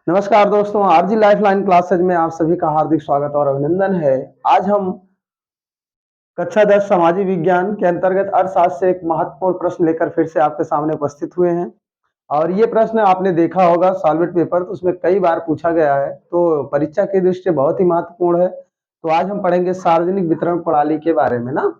नमस्कार दोस्तों, RG lifeline classes में आप सभी का हार्दिक स्वागत और अभिनंदन है। आज हम कक्षा 10 सामाजिक विज्ञान के अंतर्गत अर्थशास्त्र से एक महत्वपूर्ण प्रश्न लेकर फिर से आपके सामने उपस्थित हुए हैं। और ये प्रश्न आपने देखा होगा सॉल्वेट पेपर, तो उसमें कई बार पूछा गया है, तो परीक्षा की दृष्टि से बहुत ही महत्वपूर्ण है। तो आज हम पढ़ेंगे सार्वजनिक वितरण प्रणाली के बारे में ना।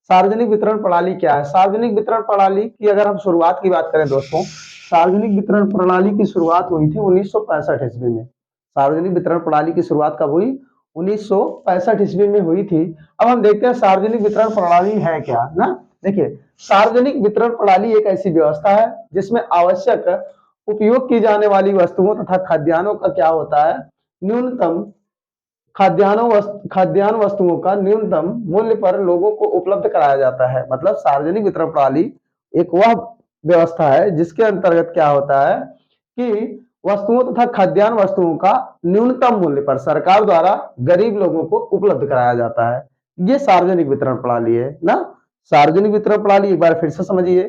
सार्वजनिक वितरण प्रणाली क्या है? सार्वजनिक वितरण प्रणाली की अगर हम शुरुआत की बात करें दोस्तों, सार्वजनिक वितरण प्रणाली की शुरुआत हुई थी 1965 ईस्वी में। सार्वजनिक वितरण प्रणाली की शुरुआत कब हुई? 1965 ईस्वी में हुई थी। अब हम देखते हैं सार्वजनिक वितरण प्रणाली है क्या ना। देखिए, सार्वजनिक वितरण प्रणाली एक ऐसी व्यवस्था है जिसमें आवश्यक उपयोग की जाने वाली वस्तुओं तथा खाद्यान्नों का क्या होता है, न्यूनतम खाद्यान्न वस्तुओं का न्यूनतम मूल्य पर लोगों को उपलब्ध कराया जाता है। मतलब सार्वजनिक वितरण प्रणाली एक वह व्यवस्था है जिसके अंतर्गत क्या होता है कि वस्तुओं तथा खाद्यान्न वस्तुओं का न्यूनतम मूल्य पर सरकार द्वारा गरीब लोगों को उपलब्ध कराया जाता है। ये सार्वजनिक वितरण प्रणाली है ना। सार्वजनिक वितरण प्रणाली एक बार फिर से समझिए।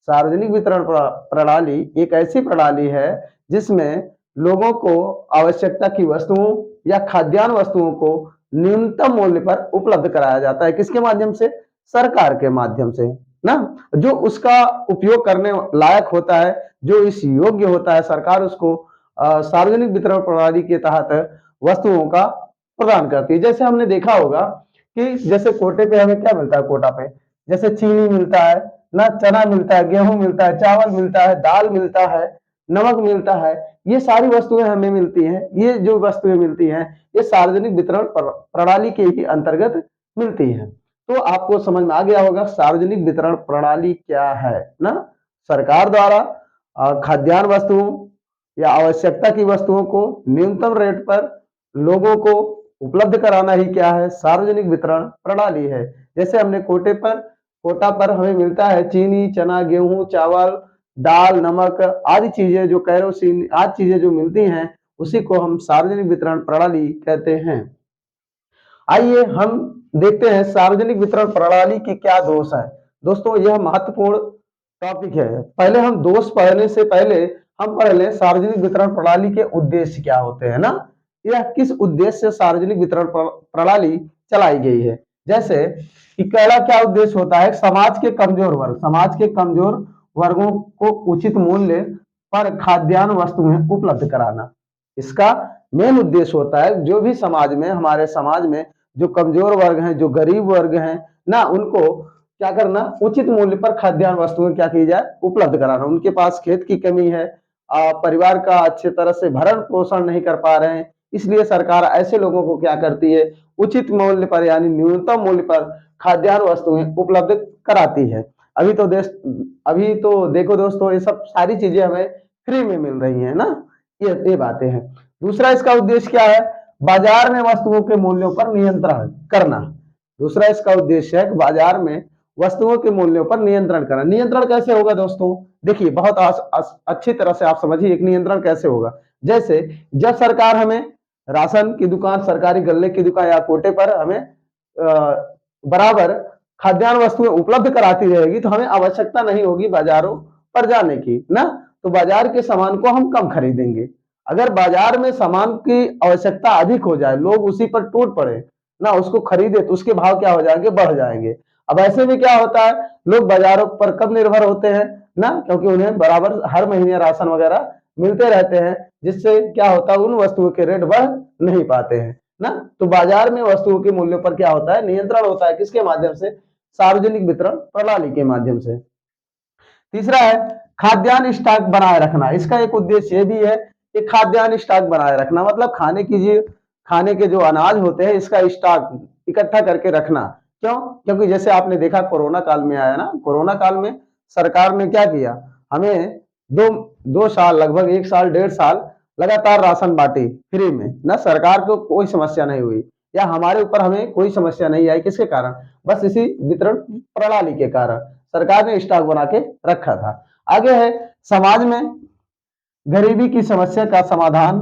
सार्वजनिक वितरण प्रणाली एक ऐसी प्रणाली है जिसमें लोगों को आवश्यकता की वस्तुओं या खाद्यान्न वस्तुओं को न्यूनतम मूल्य पर उपलब्ध कराया जाता है। किसके माध्यम से? सरकार के माध्यम से ना। जो उसका उपयोग करने लायक होता है, जो इस योग्य होता है, सरकार उसको सार्वजनिक वितरण प्रणाली के तहत वस्तुओं का प्रदान करती है। जैसे हमने देखा होगा कि जैसे कोटे पे हमें क्या मिलता है, कोटा पे जैसे चीनी मिलता है ना, चना मिलता है, गेहूं मिलता है, चावल मिलता है, दाल मिलता है, नमक मिलता है। ये सारी वस्तुएं हमें मिलती हैं। ये जो वस्तुएं मिलती हैं ये सार्वजनिक वितरण प्रणाली के ही अंतर्गत मिलती हैं। तो आपको समझ में आ गया होगा सार्वजनिक वितरण प्रणाली क्या है ना। सरकार द्वारा खाद्यान्न वस्तुओं या आवश्यकता की वस्तुओं को न्यूनतम रेट पर लोगों को उपलब्ध कराना ही क्या है, सार्वजनिक वितरण प्रणाली है। जैसे हमने कोटा पर हमें मिलता है चीनी, चना, गेहूं, चावल, दाल, नमक आदि चीजें, जो कैरोसिन आदि चीजें जो मिलती हैं, उसी को हम सार्वजनिक वितरण प्रणाली कहते हैं। आइए हम देखते हैं सार्वजनिक वितरण प्रणाली की क्या दोष है। दोस्तों, यह महत्वपूर्ण टॉपिक है। पहले हम दोष पढ़ने से पहले हम पढ़ लें सार्वजनिक वितरण प्रणाली के उद्देश्य क्या होते हैं ना। यह किस उद्देश्य से सार्वजनिक वितरण प्रणाली चलाई गई है। जैसे कि पहला क्या उद्देश्य होता है, समाज के कमजोर वर्गों को उचित मूल्य पर खाद्यान्न वस्तुएं उपलब्ध कराना। इसका मेन उद्देश्य होता है जो भी समाज में, हमारे समाज में जो कमजोर वर्ग हैं, जो गरीब वर्ग हैं ना, उनको क्या करना, उचित मूल्य पर खाद्यान्न वस्तुएं क्या की जाए, उपलब्ध कराना। उनके पास खेत की कमी है, परिवार का अच्छे तरह से भरण पोषण नहीं कर पा रहे हैं, इसलिए सरकार ऐसे लोगों को क्या करती है, उचित मूल्य पर यानी न्यूनतम मूल्य पर खाद्यान्न वस्तुएं उपलब्ध कराती है। अभी तो देखो दोस्तों, ये सब सारी चीजें हमें फ्री में मिल रही है ना। ये बातें हैं। दूसरा इसका उद्देश्य क्या है, बाजार में वस्तुओं के मूल्यों पर नियंत्रण करना। दूसरा इसका उद्देश्य है कि बाजार में वस्तुओं के मूल्यों पर नियंत्रण करना। नियंत्रण कैसे होगा दोस्तों? देखिए, बहुत अच्छी तरह से आप समझिए एक नियंत्रण कैसे होगा। जैसे जब सरकार हमें राशन की दुकान, सरकारी गल्ले की दुकान या कोटे पर हमें बराबर खाद्यान्न वस्तुएं उपलब्ध कराती रहेगी, तो हमें आवश्यकता नहीं होगी बाजारों पर जाने की ना। तो बाजार के सामान को हम कम खरीदेंगे। अगर बाजार में सामान की आवश्यकता अधिक हो जाए, लोग उसी पर टूट पड़े ना, उसको खरीदे, तो उसके भाव क्या हो जाएंगे, बढ़ जाएंगे। अब ऐसे में क्या होता है, लोग बाजारों पर कब निर्भर होते हैं ना, क्योंकि उन्हें बराबर हर महीने राशन वगैरह मिलते रहते हैं, जिससे क्या होता है, उन वस्तुओं के रेट बढ़ नहीं पाते हैं ना। तो बाजार में वस्तुओं के मूल्यों पर क्या होता है, नियंत्रण होता है। किसके माध्यम से? सार्वजनिक वितरण प्रणाली के माध्यम से। तीसरा है खाद्यान्न स्टॉक बनाए रखना। इसका एक उद्देश्य ये भी है कि खाद्यान्न स्टॉक बनाए रखना, मतलब खाने के जो अनाज होते हैं इसका स्टॉक इकट्ठा करके रखना। क्यों? क्योंकि जैसे आपने देखा कोरोना काल में आया ना, कोरोना काल में सरकार ने क्या किया, हमें दो दो साल, लगभग 1 साल 1.5 साल लगातार राशन बांटी फ्री में ना। सरकार को कोई समस्या नहीं हुई या हमारे ऊपर हमें कोई समस्या नहीं आई। किसके कारण? बस इसी वितरण प्रणाली के कारण सरकार ने स्टॉक बना के रखा था। आगे है समाज में गरीबी की समस्या का समाधान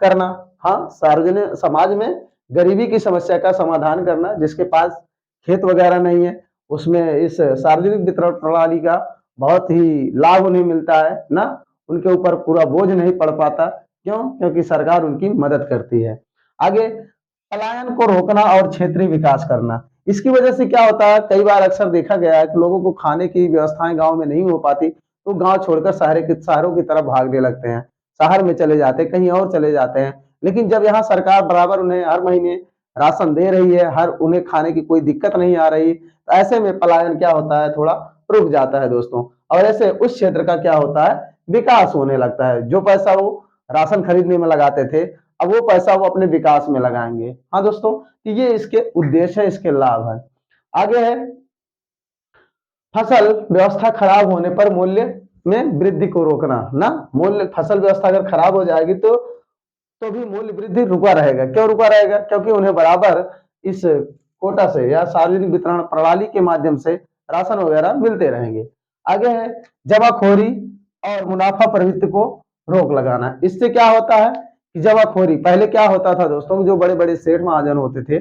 करना। हाँ, सार्वजनिक समाज में गरीबी की समस्या का समाधान करना। जिसके पास खेत वगैरह नहीं है, उसमें इस सार्वजनिक वितरण प्रणाली का बहुत ही लाभ उन्हें मिलता है ना। उनके ऊपर पूरा बोझ नहीं पड़ पाता। क्यों? क्योंकि सरकार उनकी मदद करती है। आगे, पलायन को रोकना और क्षेत्रीय विकास करना। इसकी वजह से क्या होता है, कई बार अक्सर देखा गया है कि लोगों को खाने की व्यवस्थाएं गांव में नहीं हो पाती, तो गांव छोड़कर शहरों की तरफ भागने लगते हैं, शहर में चले जाते हैं, कहीं और चले जाते हैं। लेकिन जब यहाँ सरकार बराबर उन्हें हर महीने राशन दे रही है, हर उन्हें खाने की कोई दिक्कत नहीं आ रही, तो ऐसे में पलायन क्या होता है, थोड़ा रुक जाता है दोस्तों। और ऐसे उस क्षेत्र का क्या होता है, विकास होने लगता है। जो पैसा वो राशन खरीदने में लगाते थे, अब वो पैसा वो अपने विकास में लगाएंगे। हाँ दोस्तों, तो ये इसके उद्देश्य है, इसके लाभ है। आगे है, फसल व्यवस्था खराब होने पर मूल्य में वृद्धि को रोकना। ना, मूल्य फसल व्यवस्था अगर खराब हो जाएगी तो भी मूल्य वृद्धि रुका रहेगा। क्यों रुका रहेगा? क्योंकि उन्हें बराबर इस कोटा से या सार्वजनिक वितरण प्रणाली के माध्यम से राशन वगैरह मिलते रहेंगे। आगे है, जमाखोरी और मुनाफा प्रवृत्ति को रोक लगाना। इससे क्या होता है कि जमाखोरी, पहले क्या होता था दोस्तों, जो बड़े बड़े सेठ महाजन होते थे,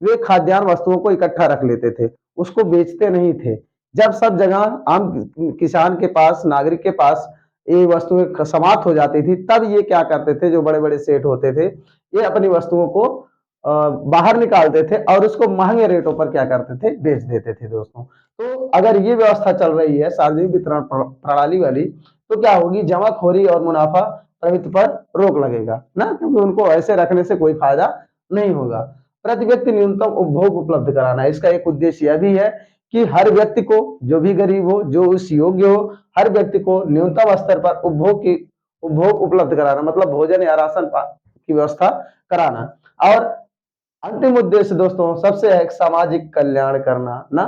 वे खाद्यान्न वस्तुओं को इकट्ठा रख लेते थे, उसको बेचते नहीं थे। जब सब जगह आम किसान के पास, नागरिक के पास ये वस्तुएं समाप्त हो जाती थी, तब ये क्या करते थे, जो बड़े बड़े सेठ होते थे, ये अपनी वस्तुओं को बाहर निकालते थे और उसको महंगे रेटों पर क्या करते थे, बेच देते थे दोस्तों। तो अगर ये व्यवस्था चल रही है सार्वजनिक वितरण प्रणाली वाली, तो क्या होगी, जमाखोरी और मुनाफा प्रवृत्ति पर रोक लगेगा ना, क्योंकि उनको ऐसे रखने से कोई फायदा नहीं होगा। प्रति व्यक्ति न्यूनतम उपभोग उपलब्ध कराना, इसका एक उद्देश्य यह भी है कि हर व्यक्ति को, जो भी गरीब हो, जो उस योग्य हो, हर व्यक्ति को न्यूनतम स्तर पर उपभोग उपलब्ध कराना, मतलब भोजन या राशन की व्यवस्था कराना। और अंतिम उद्देश्य दोस्तों सबसे है सामाजिक कल्याण करना ना।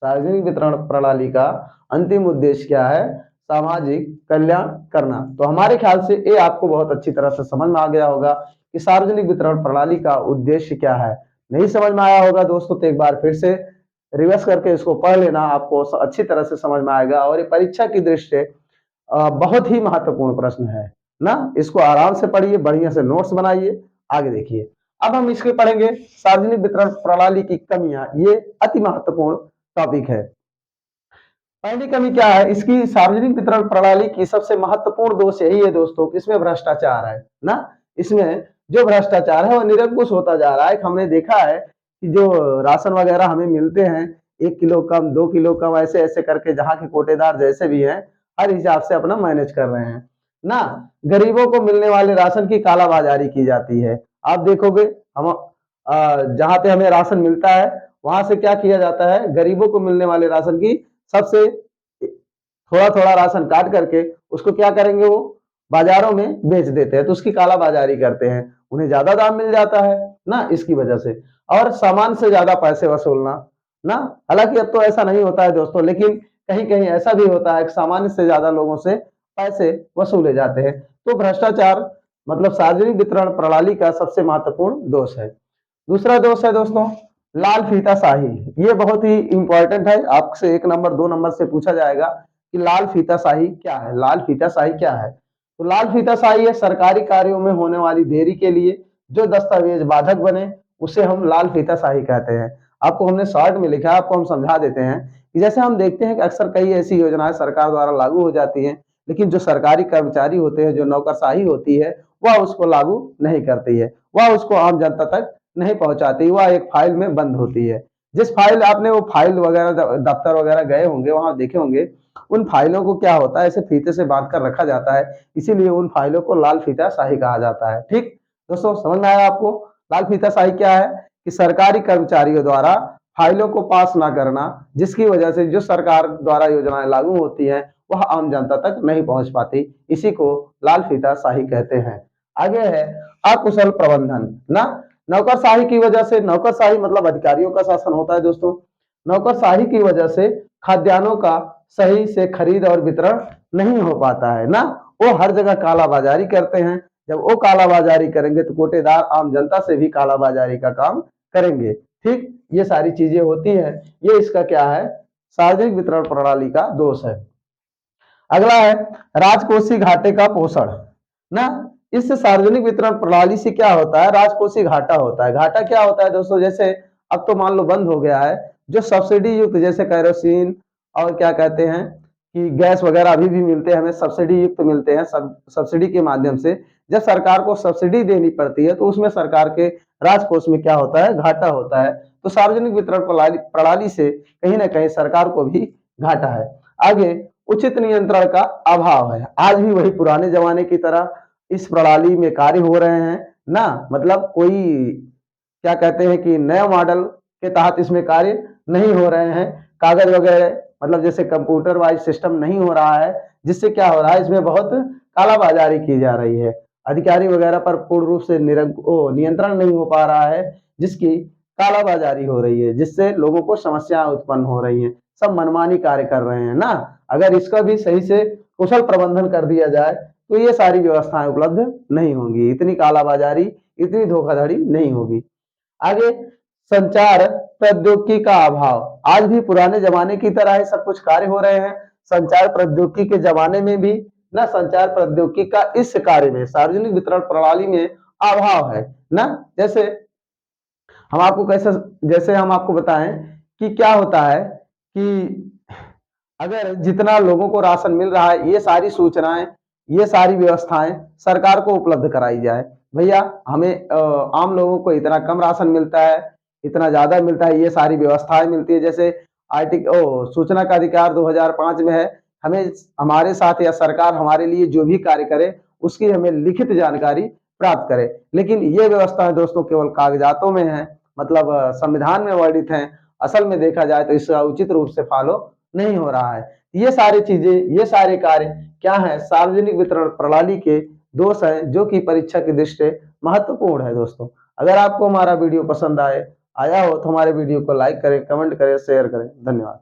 सार्वजनिक वितरण प्रणाली का अंतिम उद्देश्य क्या है, सामाजिक कल्याण करना। तो हमारे ख्याल से ये आपको बहुत अच्छी तरह से समझ में आ गया होगा कि सार्वजनिक वितरण प्रणाली का उद्देश्य क्या है। नहीं समझ में आया होगा दोस्तों, तो एक बार फिर से रिवर्स करके इसको पढ़ लेना, आपको अच्छी तरह से समझ में आएगा। और ये परीक्षा की दृष्टि से बहुत ही महत्वपूर्ण प्रश्न है ना। इसको आराम से पढ़िए, बढ़िया से नोट्स बनाइए, आगे देखिए। अब हम इसके पढ़ेंगे सार्वजनिक वितरण प्रणाली की कमियां। ये अति महत्वपूर्ण टॉपिक है। पहली कमी क्या है इसकी, सार्वजनिक वितरण प्रणाली की सबसे महत्वपूर्ण दोष यही है दोस्तों कि इसमें भ्रष्टाचार है ना। इसमें जो भ्रष्टाचार है वो निरंकुश होता जा रहा है। हमने देखा है कि जो राशन वगैरह हमें मिलते हैं, 1 किलो कम, 2 किलो कम, ऐसे ऐसे करके जहाँ के कोटेदार जैसे भी हैं, हर हिसाब से अपना मैनेज कर रहे हैं ना। गरीबों को मिलने वाले राशन की कालाबाजारी की जाती है। आप देखोगे, हम जहाँ पे हमें राशन मिलता है वहां से क्या किया जाता है, गरीबों को मिलने वाले राशन की सबसे थोड़ा थोड़ा राशन काट करके उसको क्या करेंगे, वो बाजारों में बेच देते हैं, तो उसकी कालाबाजारी करते हैं, उन्हें ज्यादा दाम मिल जाता है ना, इसकी वजह से। और सामान से ज्यादा पैसे वसूलना ना। हालांकि अब तो ऐसा नहीं होता है दोस्तों, लेकिन कहीं कहीं ऐसा भी होता है कि सामान्य से ज्यादा लोगों से पैसे वसूले जाते हैं। तो भ्रष्टाचार मतलब सार्वजनिक वितरण प्रणाली का सबसे महत्वपूर्ण दोष है। दूसरा दोष है दोस्तों लाल फीताशाही। ये बहुत ही इंपॉर्टेंट है, आपसे 1 नंबर 2 नंबर से पूछा जाएगा कि लाल फीताशाही क्या है। लाल फीताशाही क्या है? तो लाल फीताशाही है सरकारी कार्यों में होने वाली देरी के लिए जो दस्तावेज बाधक बने, उसे हम लाल फीताशाही कहते हैं। आपको हमने शॉर्ट में लिखा है, आपको हम समझा देते हैं कि जैसे हम देखते हैं कि अक्सर कई ऐसी योजनाएं सरकार द्वारा लागू हो जाती हैं, लेकिन जो सरकारी कर्मचारी होते हैं, जो नौकरशाही होती है, वह उसको लागू नहीं करती है, वह उसको आम जनता तक नहीं पहुंचाती, वह एक फाइल में बंद होती है। जिस फाइल आपने वो फाइल वगैरह दफ्तर वगैरह गए होंगे, वहां देखे होंगे, उन फाइलों को क्या होता है, ऐसे फीते से बांध कर रखा जाता है, इसीलिए उन फाइलों को लाल फीता शाही कहा जाता है। ठीक दोस्तों, समझ में आया आपको? लाल फीता शाही क्या है कि सरकारी कर्मचारियों द्वारा फाइलों को पास ना करना, जिसकी वजह से जो सरकार द्वारा योजनाएं लागू होती हैं वह आम जनता तक नहीं पहुंच पाती, इसी को लाल फीता शाही कहते हैं। आगे है अकुशल प्रबंधन ना। नौकरशाही की वजह से, नौकरशाही मतलब अधिकारियों का शासन होता है दोस्तों, नौकरशाही की वजह से खाद्यान्नों का सही से खरीद और वितरण नहीं हो पाता है ना। वो हर जगह कालाबाजारी करते हैं, जब वो कालाबाजारी करेंगे तो कोटेदार आम जनता से भी कालाबाजारी का काम करेंगे। ठीक, ये सारी चीजें होती है, ये इसका क्या है, सार्वजनिक वितरण प्रणाली का दोष है। अगला है राजकोषीय घाटे का पोषण ना। इस सार्वजनिक वितरण प्रणाली से क्या होता है, राजकोषीय घाटा होता है। घाटा क्या होता है दोस्तों, जैसे अब तो मान लो बंद हो गया है, जो सब्सिडी युक्त जैसे कैरोसिन और क्या कहते हैं कि गैस वगैरह अभी भी मिलते हैं, हमें सब्सिडी युक्त मिलते हैं, सब्सिडी के माध्यम से। जब सरकार को सब्सिडी देनी पड़ती है तो उसमें सरकार के राजकोष में क्या होता है, घाटा होता है। तो सार्वजनिक वितरण प्रणाली प्रणाली से कहीं ना कहीं सरकार को भी घाटा है। आगे, उचित नियंत्रण का अभाव है। आज भी वही पुराने जमाने की तरह इस प्रणाली में कार्य हो रहे हैं ना, मतलब कोई क्या कहते हैं कि नए मॉडल के तहत इसमें कार्य नहीं हो रहे हैं। कागज वगैरह मतलब जैसे कंप्यूटर वाइज सिस्टम नहीं हो रहा है, जिससे क्या हो रहा है, इसमें बहुत कालाबाजारी की जा रही है। अधिकारी वगैरह पर पूर्ण रूप से नियंत्रण नहीं हो पा रहा है, जिसकी कालाबाजारी हो रही है, जिससे लोगों को समस्याएं उत्पन्न हो रही हैं। सब मनमानी कार्य कर रहे हैं ना। अगर इसका भी सही से कुशल प्रबंधन कर दिया जाए तो ये सारी व्यवस्थाएं उपलब्ध नहीं होंगी, इतनी कालाबाजारी, इतनी धोखाधड़ी नहीं होगी। आगे, संचार प्रौद्योगिकी का अभाव। आज भी पुराने जमाने की तरह ही सब कुछ कार्य हो रहे हैं। संचार प्रौद्योगिकी के जमाने में भी ना, संचार प्रौद्योगिकी का इस कार्य में, सार्वजनिक वितरण प्रणाली में अभाव है ना। जैसे हम आपको बताएं कि क्या होता है कि अगर जितना लोगों को राशन मिल रहा है, ये सारी सूचनाएं, ये सारी व्यवस्थाएं सरकार को उपलब्ध कराई जाए। भैया हमें आम लोगों को इतना कम राशन मिलता है, इतना ज्यादा मिलता है, ये सारी व्यवस्थाएं मिलती है। जैसे सूचना का अधिकार 2005 में है, हमें हमारे साथ या सरकार हमारे लिए जो भी कार्य करे उसकी हमें लिखित जानकारी प्राप्त करे। लेकिन ये व्यवस्थाएं दोस्तों केवल कागजातों में है, मतलब संविधान में वर्णित है। असल में देखा जाए तो इसका उचित रूप से फॉलो नहीं हो रहा है। ये सारी चीजें, ये सारे कार्य क्या है, सार्वजनिक वितरण प्रणाली के दोष है, जो कि परीक्षा की दृष्टि से महत्वपूर्ण है। दोस्तों, अगर आपको हमारा वीडियो पसंद आया हो तो हमारे वीडियो को लाइक करें, कमेंट करें, शेयर करें। धन्यवाद।